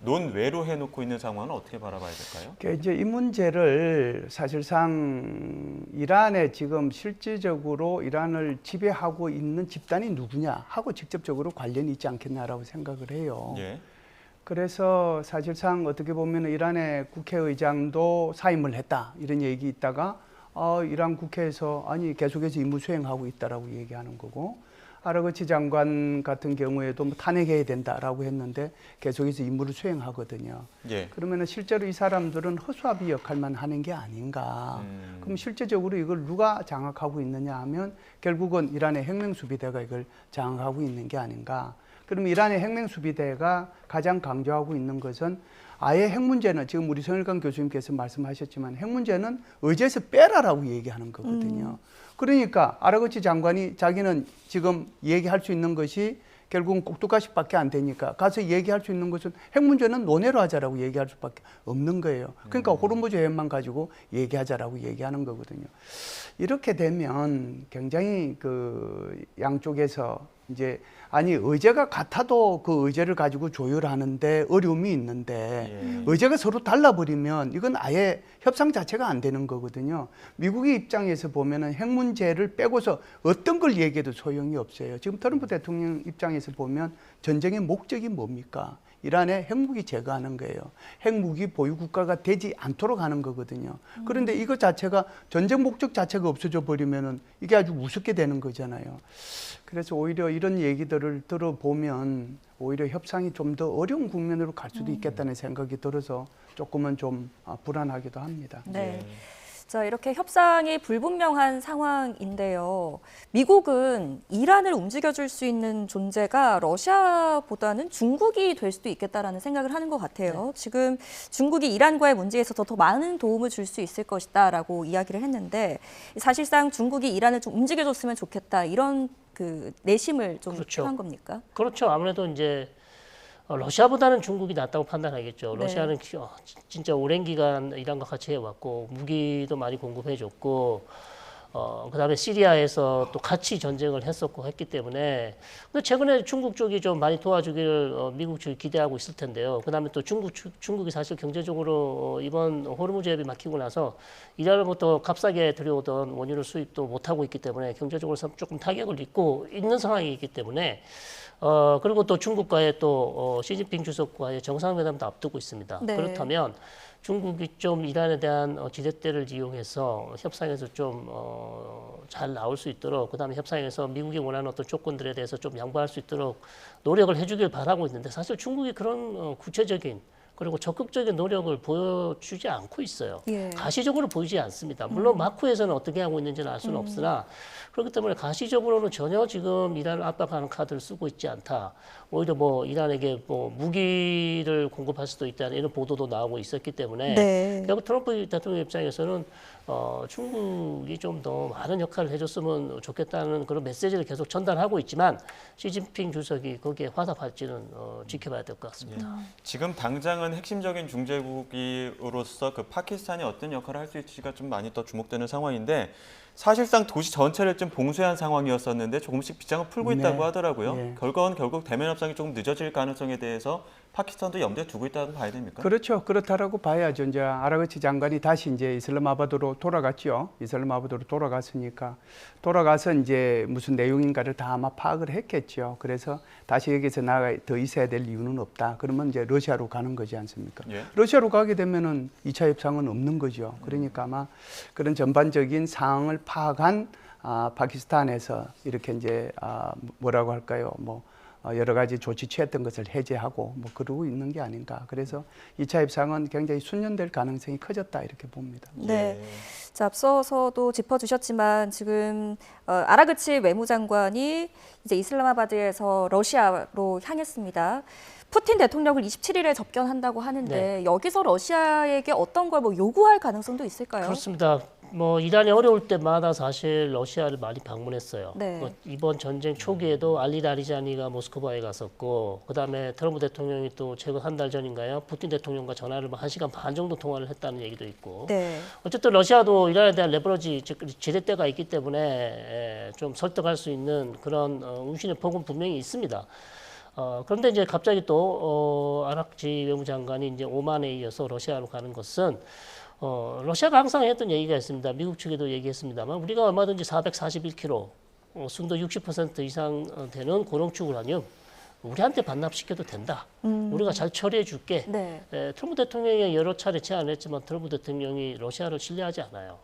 [SPEAKER 1] 논외로 해놓고 있는 상황은 어떻게 바라봐야 될까요?
[SPEAKER 3] 그러니까 이제 이 문제를 사실상 이란에 지금 실질적으로 이란을 지배하고 있는 집단이 누구냐 하고 직접적으로 관련이 있지 않겠나라고 생각을 해요. 그래서 사실상 어떻게 보면 이란의 국회의장도 사임을 했다 이런 얘기 있다가 이란 국회에서 아니 계속해서 임무 수행하고 있다라고 얘기하는 거고 아라가치 장관 같은 경우에도 뭐 탄핵해야 된다라고 했는데 계속해서 임무를 수행하거든요. 그러면 실제로 이 사람들은 허수아비 역할만 하는 게 아닌가. 그럼 실제적으로 이걸 누가 장악하고 있느냐 하면 결국은 이란의 혁명수비대가 이걸 장악하고 있는 게 아닌가. 그럼 이란의 혁명수비대가 가장 강조하고 있는 것은 아예 핵 문제는 지금 우리 성일관 교수님께서 말씀하셨지만 핵 문제는 의제에서 빼라라고 얘기하는 거거든요. 그러니까 아라그치 장관이 자기는 지금 얘기할 수 있는 것이 결국은 꼭두가시밖에 안 되니까 가서 얘기할 수 있는 것은 핵 문제는 논의로 하자라고 얘기할 수밖에 없는 거예요. 그러니까 호르무즈 해협만 가지고 얘기하자라고 얘기하는 거거든요. 이렇게 되면 굉장히 그 양쪽에서 이제 아니 의제가 같아도 그 의제를 가지고 조율하는데 어려움이 있는데 의제가 서로 달라버리면 이건 아예 협상 자체가 안 되는 거거든요. 미국의 입장에서 보면은 핵 문제를 빼고서 어떤 걸 얘기해도 소용이 없어요. 지금 트럼프 대통령 입장에서 보면 전쟁의 목적이 뭡니까? 이란에 핵무기 제거하는 거예요. 핵무기 보유 국가가 되지 않도록 하는 거거든요. 그런데 이거 자체가 전쟁 목적 자체가 없어져 버리면은 이게 아주 우습게 되는 거잖아요. 그래서 오히려 이런 얘기들을 들어보면 오히려 협상이 좀 더 어려운 국면으로 갈 수도 있겠다는 생각이 들어서 조금은 좀 불안하기도 합니다.
[SPEAKER 2] 네. 자, 이렇게 협상이 불분명한 상황인데요. 미국은 이란을 움직여줄 수 있는 존재가 러시아보다는 중국이 될 수도 있겠다라는 생각을 하는 것 같아요. 지금 중국이 이란과의 문제에 있어서 더 많은 도움을 줄 수 있을 것이다라고 이야기를 했는데 사실상 중국이 이란을 좀 움직여줬으면 좋겠다 이런 그 내심을 좀 표한 겁니까?
[SPEAKER 9] 그렇죠. 아무래도 이제 러시아보다는 중국이 낫다고 판단하겠죠.
[SPEAKER 2] 네.
[SPEAKER 9] 러시아는 진짜 오랜 기간 이란과 같이 해왔고 무기도 많이 공급해줬고 그다음에 시리아에서 또 같이 전쟁을 했었고 했기 때문에 근데 최근에 중국 쪽이 좀 많이 도와주기를 미국 측이 기대하고 있을 텐데요. 그다음에 또 중국이 사실 경제적으로 이번 호르무즈 해협이 막히고 나서 이란으로부터 값싸게 들여오던 원유를 수입도 못하고 있기 때문에 경제적으로 조금 타격을 입고 있는 상황이기 때문에 그리고 또 중국과의 또 시진핑 주석과의 정상회담도 앞두고 있습니다.
[SPEAKER 2] 네.
[SPEAKER 9] 그렇다면 중국이 좀 이란에 대한 지렛대를 이용해서 협상에서 좀 잘 나올 수 있도록 그다음에 협상에서 미국이 원하는 어떤 조건들에 대해서 좀 양보할 수 있도록 노력을 해주길 바라고 있는데 사실 중국이 그런 구체적인 그리고 적극적인 노력을 보여주지 않고 있어요.
[SPEAKER 2] 예.
[SPEAKER 9] 가시적으로 보이지 않습니다. 물론 마크에서는 어떻게 하고 있는지는 알 수는 없으나 그렇기 때문에 가시적으로는 전혀 지금 이란을 압박하는 카드를 쓰고 있지 않다. 오히려 뭐 이란에게 뭐 무기를 공급할 수도 있다는 이런 보도도 나오고 있었기 때문에
[SPEAKER 2] 네.
[SPEAKER 9] 결국 트럼프 대통령 입장에서는 중국이 좀 더 많은 역할을 해줬으면 좋겠다는 그런 메시지를 계속 전달하고 있지만 시진핑 주석이 거기에 화답할지는 지켜봐야 될 것 같습니다.
[SPEAKER 1] 지금 당장은 핵심적인 중재국으로서 그 파키스탄이 어떤 역할을 할 수 있을지가 좀 많이 더 주목되는 상황인데 사실상 도시 전체를 좀 봉쇄한 상황이었었는데 조금씩 빗장을 풀고 있다고 하더라고요.
[SPEAKER 3] 네.
[SPEAKER 1] 결국 대면 협상이 조금 늦어질 가능성에 대해서 파키스탄도 염두에 두고 있다고 봐야 됩니까?
[SPEAKER 3] 그렇죠. 그렇다라고 봐야죠. 이제 아라그치 장관이 다시 이제 이슬람마바드로 돌아갔죠. 이슬람마바드로 돌아갔으니까 돌아가서 이제 무슨 내용인가를 다 아마 파악을 했겠죠. 그래서 다시 여기서 나가 더 있어야 될 이유는 없다. 그러면 이제 러시아로 가는 거지 않습니까?
[SPEAKER 1] 예.
[SPEAKER 3] 러시아로 가게 되면은 2차 협상은 없는 거죠. 그러니까 아마 그런 전반적인 상황을 파악한 파키스탄에서 이렇게 이제 뭐라고 할까요? 뭐 여러 가지 조치 취했던 것을 해제하고 뭐 그러고 있는 게 아닌가. 그래서 2차 협상은 굉장히 순년될 가능성이 커졌다 이렇게 봅니다.
[SPEAKER 2] 네. 자, 앞서서도 짚어주셨지만 지금 아라그치 외무장관이 이제 이슬람마바드에서 러시아로 향했습니다. 푸틴 대통령을 27일에 접견한다고 하는데
[SPEAKER 9] 네.
[SPEAKER 2] 여기서 러시아에게 어떤 걸 뭐 요구할 가능성도 있을까요?
[SPEAKER 9] 그렇습니다. 뭐 이란이 어려울 때마다 사실 러시아를 많이 방문했어요.
[SPEAKER 2] 네.
[SPEAKER 9] 이번 전쟁 초기에도 알리 라리자니가 모스크바에 갔었고 그다음에 트럼프 대통령이 또 최근 한 달 전인가요? 푸틴 대통령과 전화를 1시간 반 정도 통화를 했다는 얘기도 있고
[SPEAKER 2] 네.
[SPEAKER 9] 어쨌든 러시아도 이란에 대한 레버러지 지렛대가 있기 때문에 좀 설득할 수 있는 그런 운신의 폭은 분명히 있습니다. 그런데 이제 갑자기 또 아라그치 외무장관이 이제 오만에 이어서 러시아로 가는 것은 러시아가 항상 했던 얘기가 있습니다. 미국 측에도 얘기했습니다만 우리가 얼마든지 441kg, 순도 60% 이상 되는 고농축 우라늄 우리한테 반납시켜도 된다. 우리가 잘 처리해 줄게.
[SPEAKER 2] 네.
[SPEAKER 9] 트럼프 대통령이 여러 차례 제안을 했지만 트럼프 대통령이 러시아를 신뢰하지 않아요.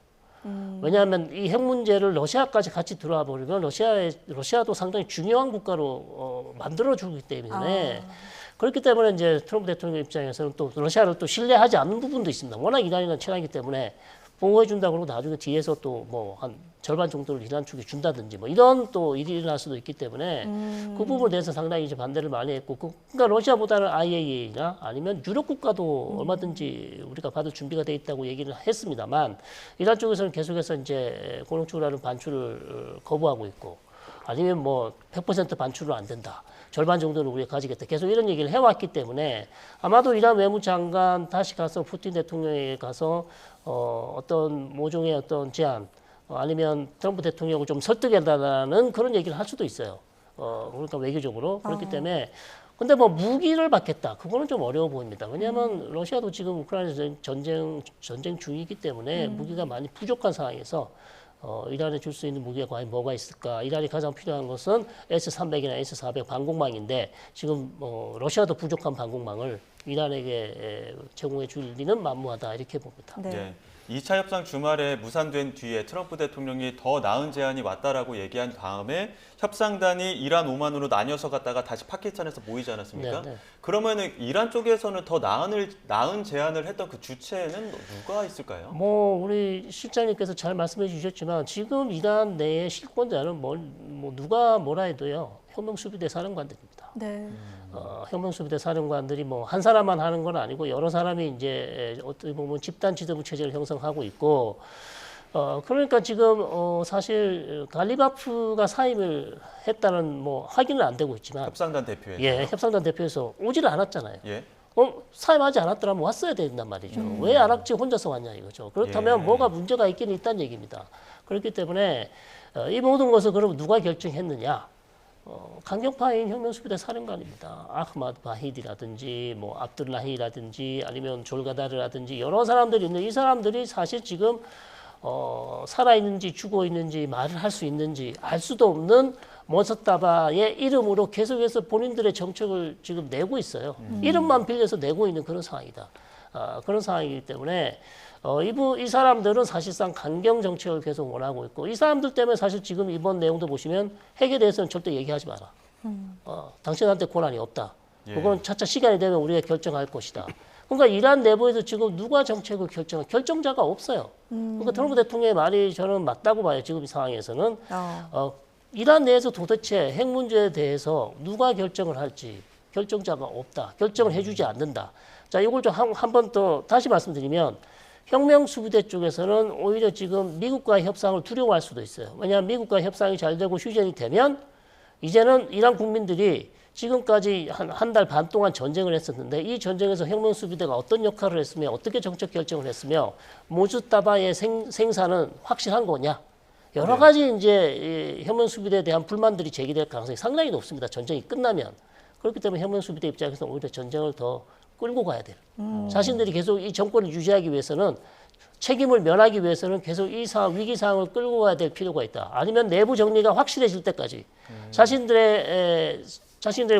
[SPEAKER 9] 왜냐하면 이 핵 문제를 러시아까지 같이 들어와 버리면 러시아도 상당히 중요한 국가로 만들어주기 때문에 그렇기 때문에 이제 트럼프 대통령 입장에서는 또 러시아를 또 신뢰하지 않는 부분도 있습니다. 워낙 이란이랑 친하기 때문에 보호해 준다 그러고 나중에 뒤에서 또 뭐 한 절반 정도를 이란 측에 준다든지 뭐 이런 또 일이 일어날 수도 있기 때문에 그 부분에 대해서 상당히 이제 반대를 많이 했고 그러니까 러시아보다는 IAEA나 아니면 유럽 국가도 얼마든지 우리가 받을 준비가 돼 있다고 얘기를 했습니다만 이란 쪽에서는 계속해서 이제 고농축이라는 반출을 거부하고 있고 아니면 뭐 100% 반출은 안 된다. 절반 정도는 우리가 가지겠다. 계속 이런 얘기를 해왔기 때문에 아마도 이란 외무장관 다시 가서 푸틴 대통령에게 가서 어떤 모종의 어떤 제안 아니면 트럼프 대통령을 좀 설득해달라는 그런 얘기를 할 수도 있어요. 그러니까 외교적으로. 그렇기 때문에 근데 뭐 무기를 받겠다. 그거는 좀 어려워 보입니다. 왜냐하면 러시아도 지금 우크라이나 전쟁 중이기 때문에 무기가 많이 부족한 상황에서 이란에 줄 수 있는 무기가 과연 뭐가 있을까? 이란이 가장 필요한 것은 S-300이나 S-400 방공망인데 지금 러시아도 부족한 방공망을 이란에게 제공해 줄 리는 만무하다 이렇게 봅니다.
[SPEAKER 2] 네.
[SPEAKER 1] 예. 2차 협상 주말에 무산된 뒤에 트럼프 대통령이 더 나은 제안이 왔다라고 얘기한 다음에 협상단이 이란 오만으로 나뉘어서 갔다가 다시 파키스탄에서 모이지 않았습니까?
[SPEAKER 9] 네, 네.
[SPEAKER 1] 그러면은 이란 쪽에서는 더 나은 제안을 했던 그 주체는 누가 있을까요?
[SPEAKER 9] 뭐 우리 실장님께서 잘 말씀해 주셨지만 지금 이란 내의 실권자는 뭐 누가 뭐라 해도요 혁명수비대 사령관들입니다.
[SPEAKER 2] 네.
[SPEAKER 9] 혁명수비대 사령관들이 뭐 한 사람만 하는 건 아니고 여러 사람이 이제 어떻게 보면 집단 지도부 체제를 형성하고 있고 그러니까 지금 사실 갈리바프가 사임을 했다는 뭐 확인은 안 되고 있지만
[SPEAKER 1] 협상단 대표에.
[SPEAKER 9] 예, 협상단 대표에서 오지를 않았잖아요.
[SPEAKER 1] 예.
[SPEAKER 9] 사임하지 않았더라면 왔어야 된단 말이죠. 왜 안 왔지 혼자서 왔냐 이거죠. 그렇다면
[SPEAKER 1] 예.
[SPEAKER 9] 뭐가 문제가 있긴 있다는 얘기입니다. 그렇기 때문에 이 모든 것을 그럼 누가 결정했느냐? 강경파인 혁명수비대 사령관입니다. 아흐마드 바히디라든지 뭐 압둘라히라든지 아니면 졸가다르라든지 여러 사람들이 있는 이 사람들이 사실 지금 살아있는지 죽어 있는지 말을 할 수 있는지 알 수도 없는 모사타바의 이름으로 계속해서 본인들의 정책을 지금 내고 있어요. 이름만 빌려서 내고 있는 그런 상황이다. 그런 상황이기 때문에 이 사람들은 사실상 강경 정책을 계속 원하고 있고 이 사람들 때문에 사실 지금 이번 내용도 보시면 핵에 대해서는 절대 얘기하지 마라. 당신한테 권한이 없다.
[SPEAKER 1] 예.
[SPEAKER 9] 그건 차차 시간이 되면 우리가 결정할 것이다. 그러니까 이란 내부에서 지금 누가 정책을 결정자가 없어요. 그러니까 트럼프 대통령의 말이 저는 맞다고 봐요. 지금 이 상황에서는 이란 내에서 도대체 핵 문제에 대해서 누가 결정을 할지 결정자가 없다. 결정을 해주지 않는다. 자, 이걸 좀 한 번 더 다시 말씀드리면 혁명수비대 쪽에서는 오히려 지금 미국과의 협상을 두려워할 수도 있어요. 왜냐하면 미국과 협상이 잘 되고 휴전이 되면 이제는 이란 국민들이 지금까지 한 달 반 동안 전쟁을 했었는데 이 전쟁에서 혁명수비대가 어떤 역할을 했으며 어떻게 정책 결정을 했으며 모주타바의 생사는 확실한 거냐. 여러 가지 이제 혁명수비대에 대한 불만들이 제기될 가능성이 상당히 높습니다. 전쟁이 끝나면. 그렇기 때문에 혁명수비대 입장에서는 오히려 전쟁을 더 끌고 가야 돼요. 자신들이 계속 이 정권을 유지하기 위해서는 책임을 면하기 위해서는 계속 이 상황, 위기 상황을 끌고 가야 될 필요가 있다. 아니면 내부 정리가 확실해질 때까지 자신들의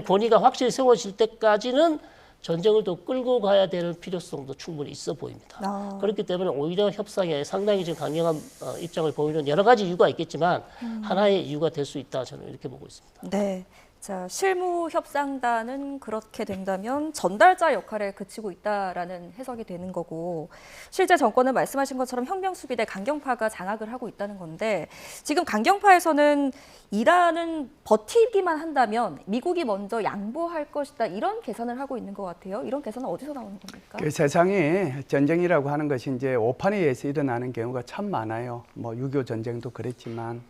[SPEAKER 9] 권위가 확실히 세워질 때까지는 전쟁을 더 끌고 가야 될 필요성도 충분히 있어 보입니다. 그렇기 때문에 오히려 협상에 상당히 지금 강경한 입장을 보이는 여러 가지 이유가 있겠지만 하나의 이유가 될 수 있다. 저는 이렇게 보고 있습니다.
[SPEAKER 2] 네. 자, 실무 협상단은 그렇게 된다면 전달자 역할에 그치고 있다라는 해석이 되는 거고 실제 정권은 말씀하신 것처럼 혁명수비대 강경파가 장악을 하고 있다는 건데 지금 강경파에서는 이란은 버티기만 한다면 미국이 먼저 양보할 것이다 이런 계산을 하고 있는 것 같아요. 이런 계산은 어디서 나오는 겁니까?
[SPEAKER 3] 그 세상에 전쟁이라고 하는 것이 이제 오판에 의해서 일어나는 경우가 참 많아요. 뭐 6.25 전쟁도 그랬지만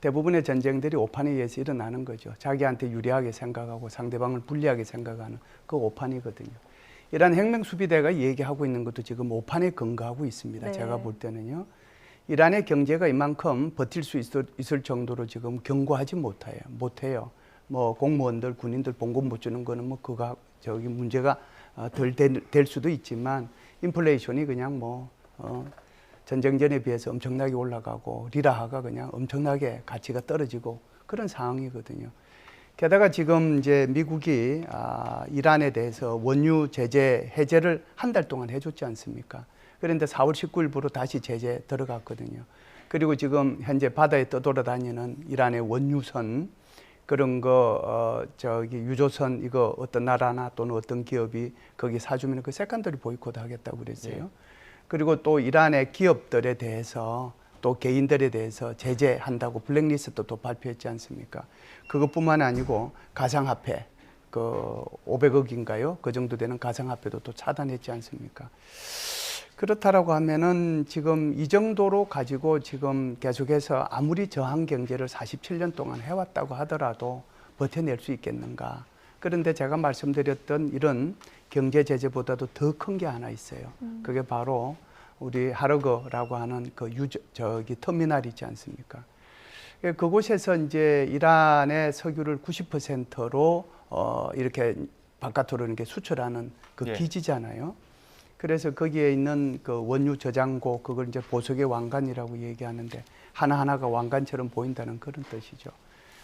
[SPEAKER 3] 대부분의 전쟁들이 오판에 의해서 일어나는 거죠. 자기한테 유리하게 생각하고 상대방을 불리하게 생각하는 그 오판이거든요. 이란 혁명수비대가 얘기하고 있는 것도 지금 오판에 근거하고 있습니다.
[SPEAKER 2] 네.
[SPEAKER 3] 제가 볼 때는요. 이란의 경제가 이만큼 버틸 수 있을 정도로 지금 견고하지 못해요. 뭐 공무원들, 군인들 봉급 못 주는 거는 뭐 그가 저기 문제가 덜 될 수도 있지만 인플레이션이 그냥 전쟁 전에 비해서 엄청나게 올라가고 리라화가 그냥 엄청나게 가치가 떨어지고 그런 상황이거든요. 게다가 지금 이제 미국이 이란에 대해서 원유 제재 해제를 한 달 동안 해줬지 않습니까? 그런데 4월 19일부로 다시 제재 들어갔거든요. 그리고 지금 현재 바다에 떠돌아다니는 이란의 원유선 그런 거 유조선 이거 어떤 나라나 또는 어떤 기업이 거기 사주면 그 색깔들이 보이콧하겠다고 그랬어요. 그리고 또 이란의 기업들에 대해서 또 개인들에 대해서 제재한다고 블랙리스트도 발표했지 않습니까? 그것뿐만 아니고 가상화폐 그 500억인가요? 그 정도 되는 가상화폐도 또 차단했지 않습니까? 그렇다라고 하면은 지금 이 정도로 가지고 지금 계속해서 아무리 저항 경제를 47년 동안 해왔다고 하더라도 버텨낼 수 있겠는가? 그런데 제가 말씀드렸던 이런 경제 제재보다도 더 큰 게 하나 있어요. 그게 바로 우리 하르거라고 하는 그 터미널 있지 않습니까? 그곳에서 이제 이란의 석유를 90%로 이렇게 바깥으로 이렇게 수출하는 그
[SPEAKER 1] 예.
[SPEAKER 3] 기지잖아요. 그래서 거기에 있는 그 원유 저장고, 그걸 이제 보석의 왕관이라고 얘기하는데 하나하나가 왕관처럼 보인다는 그런 뜻이죠.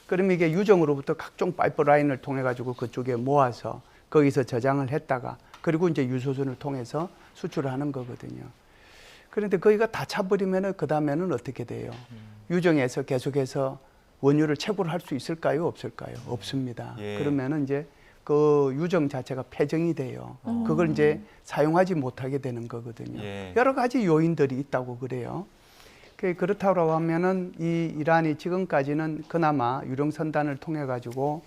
[SPEAKER 3] 그럼 이게 유정으로부터 각종 파이프라인을 통해 가지고 그쪽에 모아서 거기서 저장을 했다가 그리고 이제 유소선을 통해서 수출을 하는 거거든요. 그런데 거기가 다 차버리면 그 다음에는 어떻게 돼요? 유정에서 계속해서 원유를 채굴을 할 수 있을까요? 없을까요? 없습니다.
[SPEAKER 1] 예.
[SPEAKER 3] 그러면은 이제 그 유정 자체가 폐정이 돼요. 그걸 이제 사용하지 못하게 되는 거거든요.
[SPEAKER 1] 예.
[SPEAKER 3] 여러 가지 요인들이 있다고 그래요. 그렇다고 하면은 이 이란이 지금까지는 그나마 유령선단을 통해 가지고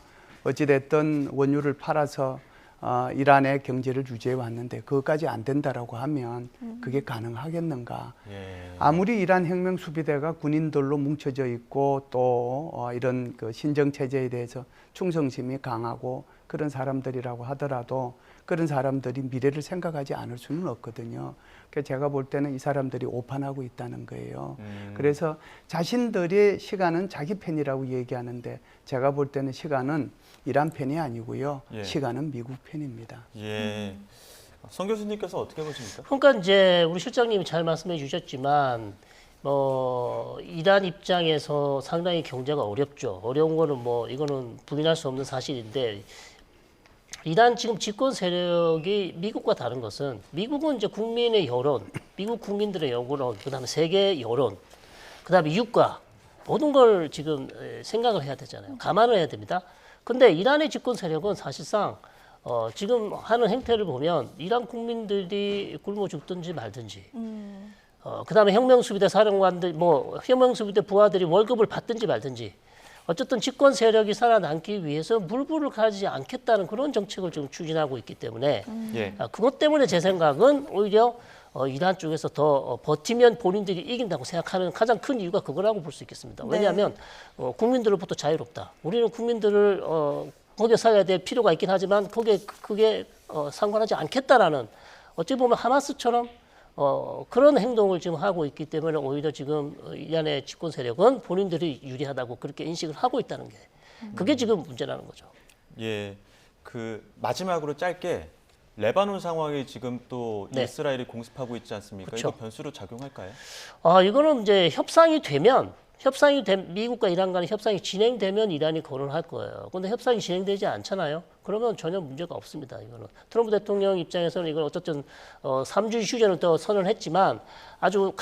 [SPEAKER 3] 어찌됐든 원유를 팔아서 이란의 경제를 유지해 왔는데 그것까지 안 된다라고 하면 그게 가능하겠는가?
[SPEAKER 1] 예.
[SPEAKER 3] 아무리 이란 혁명 수비대가 군인들로 뭉쳐져 있고 또 이런 그 신정 체제에 대해서 충성심이 강하고 그런 사람들이라고 하더라도 그런 사람들이 미래를 생각하지 않을 수는 없거든요. 그래서 제가 볼 때는 이 사람들이 오판하고 있다는 거예요. 그래서 자신들의 시간은 자기 편이라고 얘기하는데 제가 볼 때는 시간은 이란 편이 아니고요.
[SPEAKER 1] 예.
[SPEAKER 3] 시간은 미국 편입니다.
[SPEAKER 1] 예. 성 교수님께서 어떻게 보십니까?
[SPEAKER 9] 그러니까 이제 우리 실장님이 잘 말씀해 주셨지만 이란 입장에서 상당히 경제가 어렵죠. 어려운 거는 뭐 이거는 부인할 수 없는 사실인데 이란 지금 집권 세력이 미국과 다른 것은 미국은 이제 국민의 여론, 미국 국민들의 여론, 그다음에 세계 여론, 그다음에 유가 모든 걸 지금 생각을 해야 되잖아요. 감안을 해야 됩니다. 근데 이란의 집권 세력은 사실상 지금 하는 행태를 보면 이란 국민들이 굶어 죽든지 말든지, 그다음에 혁명수비대 사령관들, 혁명수비대 부하들이 월급을 받든지 말든지, 어쨌든 집권 세력이 살아남기 위해서 물불을 가지지 않겠다는 그런 정책을 지금 추진하고 있기 때문에
[SPEAKER 1] 예.
[SPEAKER 9] 그것 때문에 제 생각은 오히려 이란 쪽에서 더 버티면 본인들이 이긴다고 생각하는 가장 큰 이유가 그거라고 볼 수 있겠습니다. 왜냐하면 국민들로부터 자유롭다. 우리는 국민들을 거기에 살아야 될 필요가 있긴 하지만 그게 상관하지 않겠다라는 어찌 보면 하마스처럼 그런 행동을 지금 하고 있기 때문에 오히려 지금 이란의 집권 세력은 본인들이 유리하다고 그렇게 인식을 하고 있다는 게 그게 지금 문제라는 거죠.
[SPEAKER 1] 예. 그 마지막으로 짧게 레바논 상황이 지금 또
[SPEAKER 9] 네.
[SPEAKER 1] 이스라엘이 공습하고 있지 않습니까?
[SPEAKER 9] 그렇죠.
[SPEAKER 1] 이거 변수로 작용할까요?
[SPEAKER 9] 이거는 이제 미국과 이란 간의 협상이 진행되면 이란이 거론할 거예요. 그런데 협상이 진행되지 않잖아요. 그러면 전혀 문제가 없습니다. 이거는 트럼프 대통령 입장에서는 이걸 어쨌든 3주 휴전을 또 선언했지만 아주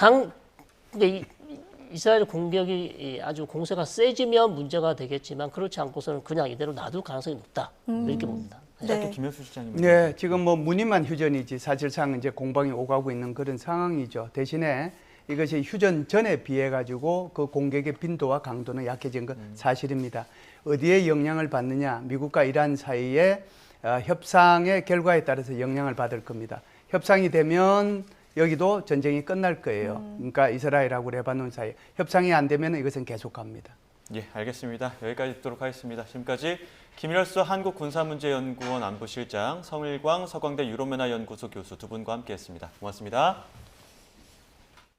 [SPEAKER 9] 이스라엘 공격이 아주 공세가 세지면 문제가 되겠지만 그렇지 않고서는 그냥 이대로 놔둘 가능성이 높다. 이렇게 봅니다.
[SPEAKER 1] 짧게 김현수 실장님.
[SPEAKER 3] 네, 지금 뭐 무늬만 휴전이지 사실상 이제 공방이 오가고 있는 그런 상황이죠. 대신에 이것이 휴전 전에 비해 가지고 그 공격의 빈도와 강도는 약해진 건 사실입니다. 어디에 영향을 받느냐? 미국과 이란 사이의 협상의 결과에 따라서 영향을 받을 겁니다. 협상이 되면 여기도 전쟁이 끝날 거예요. 그러니까 이스라엘하고 레바논 사이 협상이 안 되면 이것은 계속합니다.
[SPEAKER 1] 예, 알겠습니다. 여기까지 듣도록 하겠습니다. 지금까지 김일수 한국군사문제연구원 안보실장, 성일광 서강대 유로메나 연구소 교수 두 분과 함께했습니다. 고맙습니다.